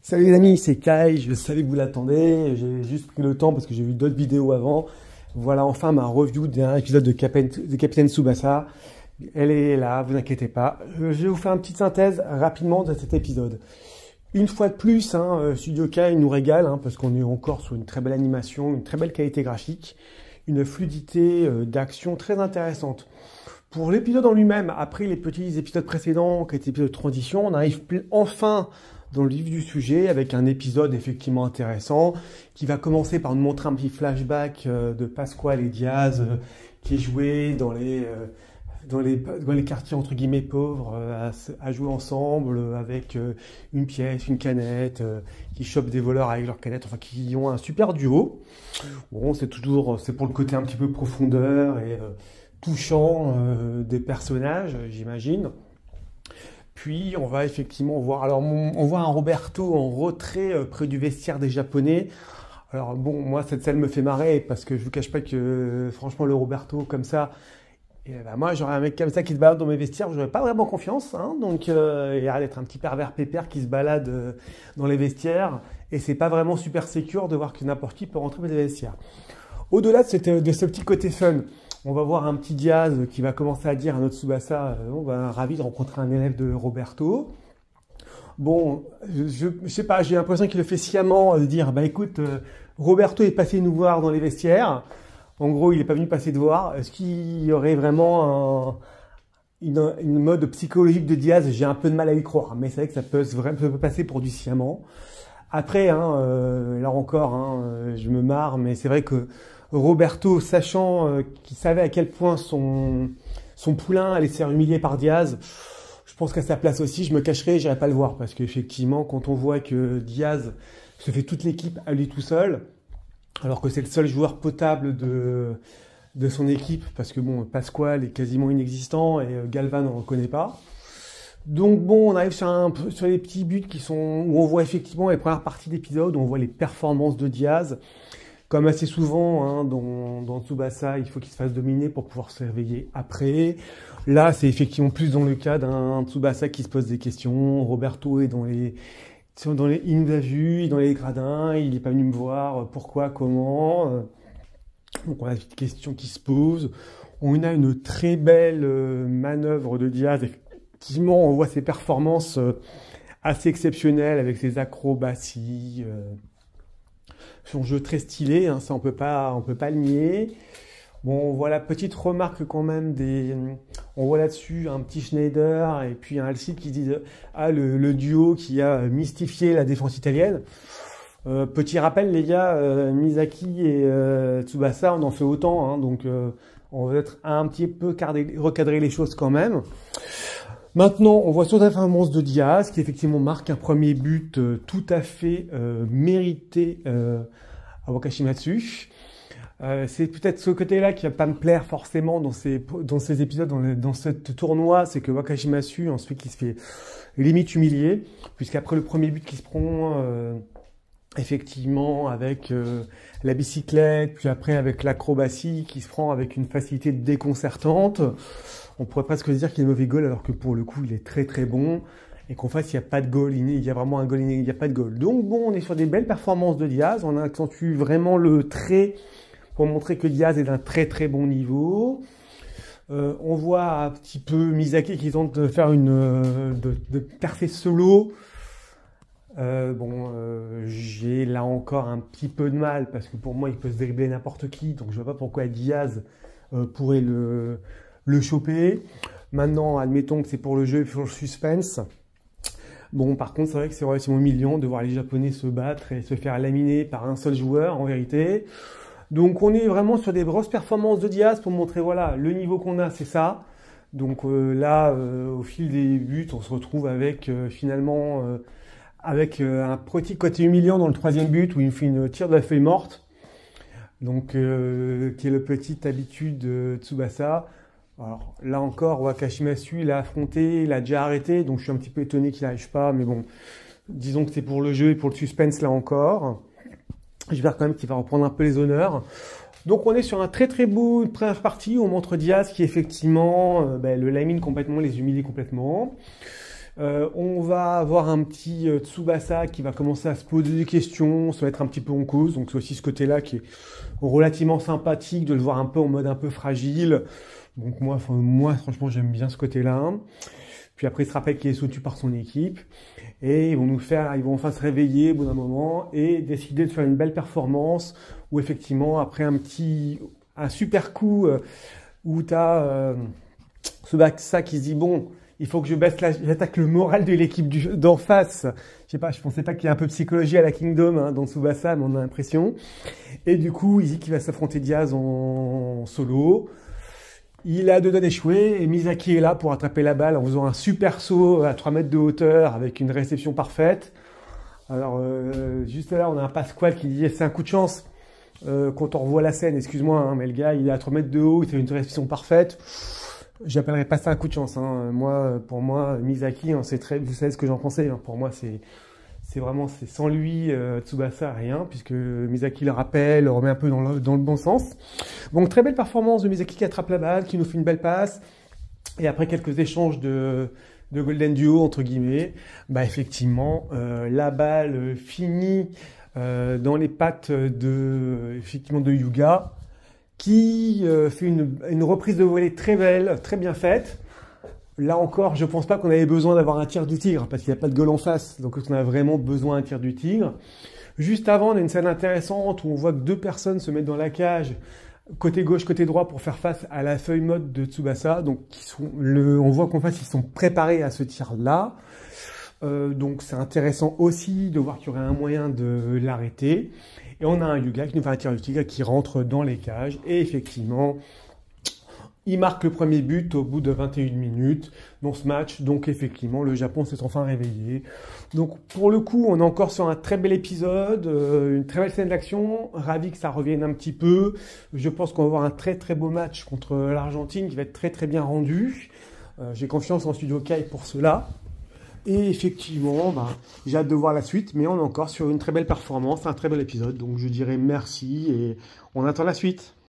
Salut les amis, c'est Kai, je savais que vous l'attendez, j'ai juste pris le temps parce que j'ai vu d'autres vidéos avant. Voilà enfin ma review d'un épisode de Capitaine Tsubasa. Elle est là, vous inquiétez pas. Je vais vous faire une petite synthèse rapidement de cet épisode. Une fois de plus, Studio Kai nous régale parce qu'on est encore sur une très belle animation, une très belle qualité graphique, une fluidité d'action très intéressante. Pour l'épisode en lui-même, après les petits épisodes précédents qui étaient épisodes de transition, on arrive enfin dans le vif du sujet avec un épisode effectivement intéressant qui va commencer par nous montrer un petit flashback de Pasquale et Diaz qui est joué dans les quartiers entre guillemets pauvres à jouer ensemble avec une pièce, une canette, qui chopent des voleurs avec leurs canettes, enfin qui ont un super duo. Bon, c'est pour le côté un petit peu profondeur et touchant des personnages, j'imagine. Puis on va effectivement voir, alors on voit un Roberto en retrait près du vestiaire des Japonais. Alors bon, moi cette scène me fait marrer parce que je vous cache pas que franchement le Roberto comme ça, moi j'aurais un mec comme ça qui se balade dans mes vestiaires, j'aurais pas vraiment confiance. Donc il a l'air d'être un petit pervers pépère qui se balade dans les vestiaires et c'est pas vraiment super sécure de voir que n'importe qui peut rentrer dans les vestiaires. Au-delà de ce petit côté fun, on va voir un petit Diaz qui va commencer à dire à notre Tsubasa, on va ravi de rencontrer un élève de Roberto. Bon, je sais pas, j'ai l'impression qu'il le fait sciemment de dire, écoute, Roberto est passé nous voir dans les vestiaires. En gros, il n'est pas venu passer de voir. Est-ce qu'il y aurait vraiment une mode psychologique de Diaz? J'ai un peu de mal à y croire, mais c'est vrai que ça peut passer pour du sciemment. Après, là encore, je me marre, mais c'est vrai que Roberto, sachant qu'il savait à quel point son poulain allait se faire humilier par Diaz, je pense qu'à sa place aussi, je me cacherai et j'irai pas le voir. Parce qu'effectivement, quand on voit que Diaz se fait toute l'équipe à lui tout seul, alors que c'est le seul joueur potable de son équipe, parce que bon, Pasquale est quasiment inexistant et Galvan on ne reconnaît pas. Donc bon, on arrive sur les petits buts où on voit effectivement les premières parties d'épisode, où on voit les performances de Diaz. Comme assez souvent dans Tsubasa, il faut qu'il se fasse dominer pour pouvoir se réveiller après. Là, c'est effectivement plus dans le cas d'un Tsubasa qui se pose des questions. Roberto est il nous a vu, il est dans les gradins, il n'est pas venu me voir, pourquoi, comment. Donc on a des petites questions qui se posent. On a une très belle manœuvre de Diaz. Effectivement, on voit ses performances assez exceptionnelles avec ses acrobaties. Son jeu très stylé, ça on peut pas le nier. Bon, voilà, petite remarque quand même on voit là-dessus un petit Schneider et puis un Alcide qui dit le duo qui a mystifié la défense italienne. Petit rappel les gars, Misaki et Tsubasa, on en fait autant, donc on va peut-être un petit peu recadrer les choses quand même. Maintenant, on voit sur la performance de Diaz, qui effectivement marque un premier but tout à fait mérité à Wakashimatsu. C'est peut-être ce côté-là qui va pas me plaire forcément dans ces épisodes, dans ce tournoi, c'est que Wakashimatsu, ensuite, il se fait limite humilier, puisqu'après le premier but qui se prend, effectivement, avec la bicyclette, puis après avec l'acrobatie, qui se prend avec une facilité déconcertante, on pourrait presque se dire qu'il est mauvais goal, alors que pour le coup, il est très très bon. Et qu'en fait, il n'y a pas de goal, il y a vraiment un goal, il n'y a pas de goal. Donc bon, on est sur des belles performances de Diaz. On accentue vraiment le trait pour montrer que Diaz est d'un très très bon niveau. On voit un petit peu Misaki qui tente de faire de percer solo. J'ai là encore un petit peu de mal parce que pour moi, il peut se dribbler n'importe qui. Donc je vois pas pourquoi Diaz pourrait le choper. Maintenant, admettons que c'est pour le jeu et pour le suspense. Bon, par contre, c'est vrai que c'est relativement humiliant de voir les Japonais se battre et se faire laminer par un seul joueur, en vérité. Donc, on est vraiment sur des grosses performances de Diaz pour montrer, voilà, le niveau qu'on a, c'est ça. Donc là, au fil des buts, on se retrouve avec, finalement, avec un petit côté humiliant dans le troisième but où il fait une tire de la feuille morte. Donc, qui est le petite habitude de Tsubasa. Alors là encore, Wakashimatsu l'a affronté, il a déjà arrêté, donc je suis un petit peu étonné qu'il n'arrive pas, mais bon, disons que c'est pour le jeu et pour le suspense là encore. J'espère quand même qu'il va reprendre un peu les honneurs. Donc on est sur un très très beau première partie où on montre Diaz qui effectivement le lamine complètement, les humilie complètement. On va avoir un petit Tsubasa qui va commencer à se poser des questions, se mettre un petit peu en cause. Donc c'est aussi ce côté-là qui est relativement sympathique de le voir un peu en mode un peu fragile. Donc moi franchement, j'aime bien ce côté-là. Puis après, il se rappelle qu'il est soutenu par son équipe. Et ils vont enfin se réveiller au bout d'un moment et décider de faire une belle performance. Où effectivement, après un super coup où tu as Tsubasa qui se dit, bon, il faut que j'attaque le moral de l'équipe d'en face. Je sais pas, je pensais pas qu'il y ait un peu de psychologie à la Kingdom hein, dans Tsubasa, mais on a l'impression. Et du coup, il dit qu'il va s'affronter Diaz en solo. Il a deux doigts d'échouer et Misaki est là pour attraper la balle en faisant un super saut à 3 mètres de hauteur avec une réception parfaite. Alors, juste là, on a un Pasquale qui dit c'est un coup de chance. Quand on revoit la scène, excuse-moi, hein, mais le gars, il est à 3 mètres de haut, il fait une réception parfaite. J'appellerais pas ça un coup de chance. Hein. Pour moi, Misaki, hein, vous savez ce que j'en pensais. Hein. Pour moi, c'est sans lui, Tsubasa, rien, puisque Misaki le rappelle, le remet un peu dans le bon sens. Donc, très belle performance de Misaki qui attrape la balle, qui nous fait une belle passe. Et après quelques échanges de Golden Duo, entre guillemets, bah, effectivement, la balle finit dans les pattes de Yuga, qui fait une reprise de volée très belle, très bien faite. Là encore, je pense pas qu'on avait besoin d'avoir un tir du tigre, parce qu'il n'y a pas de goal en face, donc on a vraiment besoin d'un tir du tigre. Juste avant, on a une scène intéressante où on voit que 2 personnes se mettent dans la cage, côté gauche, côté droit, pour faire face à la feuille mode de Tsubasa. Donc, on voit qu'en face, ils sont préparés à ce tir-là. Donc, c'est intéressant aussi de voir qu'il y aurait un moyen de l'arrêter. Et on a un Yuga qui nous fait un tir du tigre qui rentre dans les cages. Et effectivement, il marque le premier but au bout de 21 minutes dans ce match. Donc effectivement, le Japon s'est enfin réveillé. Donc pour le coup, on est encore sur un très bel épisode, une très belle scène d'action. Ravi que ça revienne un petit peu. Je pense qu'on va avoir un très très beau match contre l'Argentine qui va être très très bien rendu. J'ai confiance en Studio Kai pour cela. Et effectivement, j'ai hâte de voir la suite. Mais on est encore sur une très belle performance, un très bel épisode. Donc je dirais merci et on attend la suite.